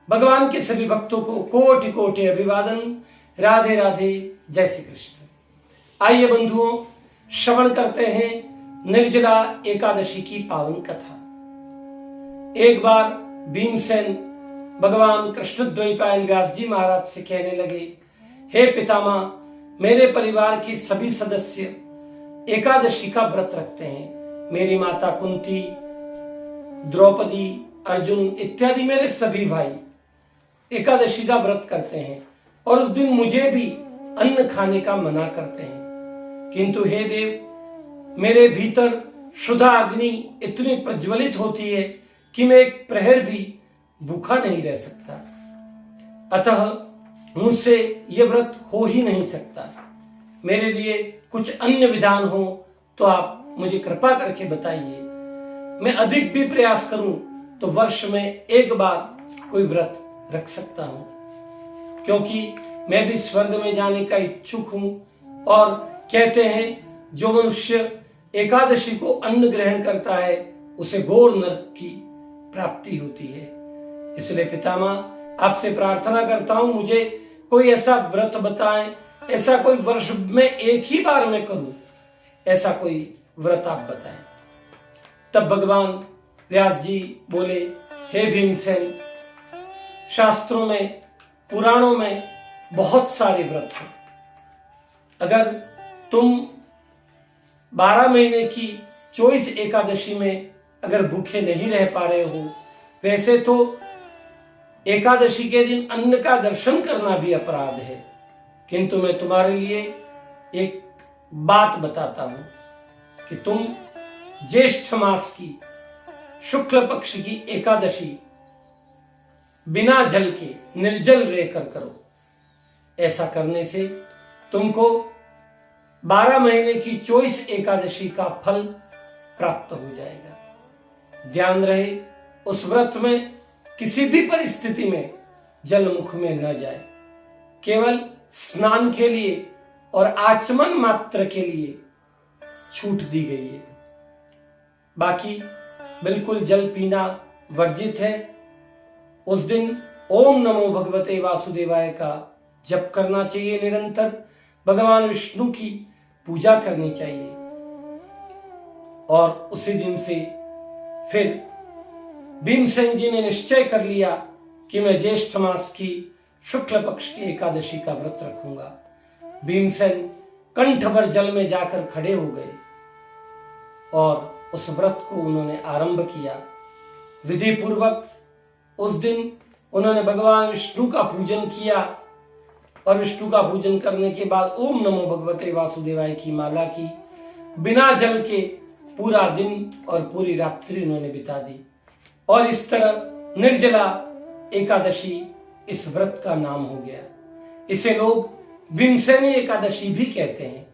भगवान के सभी भक्तों को कोटि कोटि अभिवादन। राधे राधे, जय श्री कृष्ण। आइए बंधुओं, श्रवण करते हैं निर्जला एकादशी की पावन कथा। एक बार भीमसेन भगवान कृष्णद्वैपायन व्यास जी महाराज से कहने लगे, हे पितामह, मेरे परिवार के सभी सदस्य एकादशी का व्रत रखते हैं। मेरी माता कुंती, द्रौपदी, अर्जुन इत्यादि मेरे सभी भाई एकादशी का व्रत करते हैं और उस दिन मुझे भी अन्न खाने का मना करते हैं। किंतु हे देव, मेरे भीतर क्षुधा अग्नि इतनी प्रज्वलित होती है कि मैं एक प्रहर भी भूखा नहीं रह सकता। अतः मुझसे यह व्रत हो ही नहीं सकता। मेरे लिए कुछ अन्य विधान हो तो आप मुझे कृपा करके बताइए। मैं अधिक भी प्रयास करूं तो वर्ष में एक बार कोई व्रत रख सकता हूं, क्योंकि मैं भी स्वर्ग में जाने का इच्छुक हूं। और कहते हैं जो मनुष्य एकादशी को अन्न ग्रहण करता है उसे घोर नरक की प्राप्ति होती है। इसलिए पितामह, आपसे प्रार्थना करता हूं, मुझे कोई ऐसा व्रत बताएं, ऐसा कोई वर्ष में एक ही बार में करूं, ऐसा कोई व्रत आप बताएं। तब भगवान व्यास जी बोले, हे भीमसेन, शास्त्रों में, पुराणों में बहुत सारे व्रत हैं। अगर तुम 12 महीने की 24 एकादशी में अगर भूखे नहीं रह पा रहे हो, वैसे तो एकादशी के दिन अन्न का दर्शन करना भी अपराध है, किंतु मैं तुम्हारे लिए एक बात बताता हूं कि तुम ज्येष्ठ मास की शुक्ल पक्ष की एकादशी बिना जल के निर्जल रहकर करो। ऐसा करने से तुमको 12 महीने की 24 एकादशी का फल प्राप्त हो जाएगा। ध्यान रहे, उस व्रत में किसी भी परिस्थिति में जल मुख में न जाए। केवल स्नान के लिए और आचमन मात्र के लिए छूट दी गई है। बाकी बिल्कुल जल पीना वर्जित है। उस दिन ओम नमो भगवते वासुदेवाय का जप करना चाहिए निरंतर। भगवान विष्णु की पूजा करनी चाहिए। और उसी दिन से फिर भीमसेन जी ने निश्चय कर लिया कि मैं ज्येष्ठ मास की शुक्ल पक्ष की एकादशी का व्रत रखूंगा। भीमसेन कंठ भर जल में जाकर खड़े हो गए और उस व्रत को उन्होंने आरंभ किया। विधि पूर्वक उस दिन उन्होंने भगवान विष्णु का पूजन किया और विष्णु का पूजन करने के बाद ओम नमो भगवते वासुदेवाय की माला की। बिना जल के पूरा दिन और पूरी रात्रि उन्होंने बिता दी। और इस तरह निर्जला एकादशी इस व्रत का नाम हो गया। इसे लोग भीमसेनी एकादशी भी कहते हैं।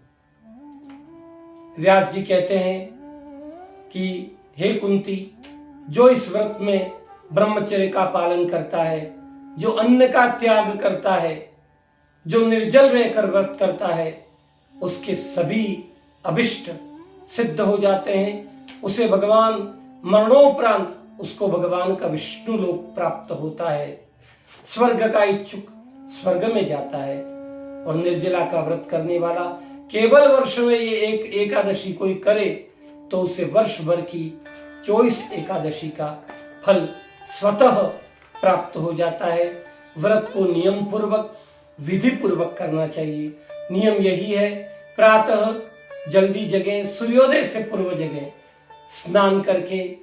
व्यास जी कहते हैं कि हे कुंती, जो इस व्रत में ब्रह्मचर्य का पालन करता है, जो अन्न का त्याग करता है, जो निर्जल रहकर व्रत करता है, उसके सभी अभिष्ट सिद्ध हो जाते हैं। उसे भगवान मरणोपरांत उसको भगवान का विष्णु लोक प्राप्त होता है। स्वर्ग का इच्छुक स्वर्ग में जाता है। और निर्जला का व्रत करने वाला केवल वर्ष में ये एक एकादशी कोई करे तो उसे वर्ष भर की 24 एकादशी का फल स्वतः प्राप्त हो जाता है। व्रत को नियम पूर्वक, विधि पूर्वक करना चाहिए। नियम यही है, प्रातः जल्दी जगें, सूर्योदय से पूर्व जगें, स्नान करके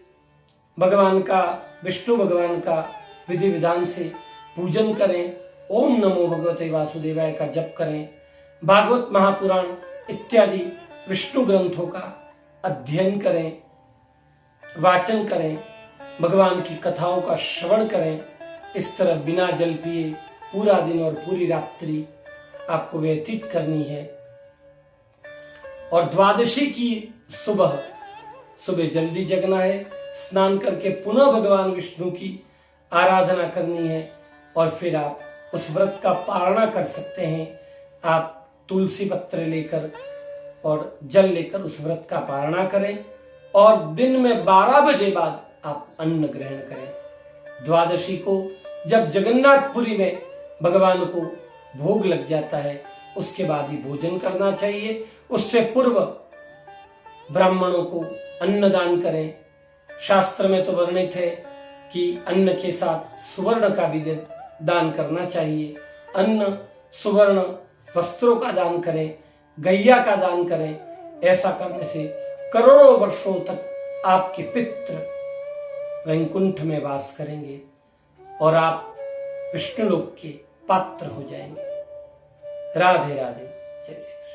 भगवान का, विष्णु भगवान का विधि विधान से पूजन करें, ओम नमो भगवते वासुदेवाय का जप करें, भागवत महापुराण इत्यादि विष्णु ग्रंथों का अध्ययन करें, वाचन करें, भगवान की कथाओं का श्रवण करें। इस तरह बिना जल पिए पूरा दिन और पूरी रात्रि आपको व्यतीत करनी है। और द्वादशी की सुबह जल्दी जगना है, स्नान करके पुनः भगवान विष्णु की आराधना करनी है और फिर आप उस व्रत का पारणा कर सकते हैं। आप तुलसी पत्र लेकर और जल लेकर उस व्रत का पारणा करें और दिन में 12 बजे बाद आप अन्न ग्रहण करें। द्वादशी को जब जगन्नाथपुरी में भगवान को भोग लग जाता है उसके बाद ही भोजन करना चाहिए। उससे पूर्व ब्राह्मणों को अन्न दान करें। शास्त्र में तो वर्णित है कि अन्न के साथ सुवर्ण का भी दान करना चाहिए। अन्न, सुवर्ण, वस्त्रों का दान करें, गैया का दान करें। ऐसा करने से करोड़ों वर्षों तक आपके पितृ वैकुंठ में वास करेंगे और आप विष्णुलोक के पात्र हो जाएंगे। राधे राधे। जय श्री कृष्ण।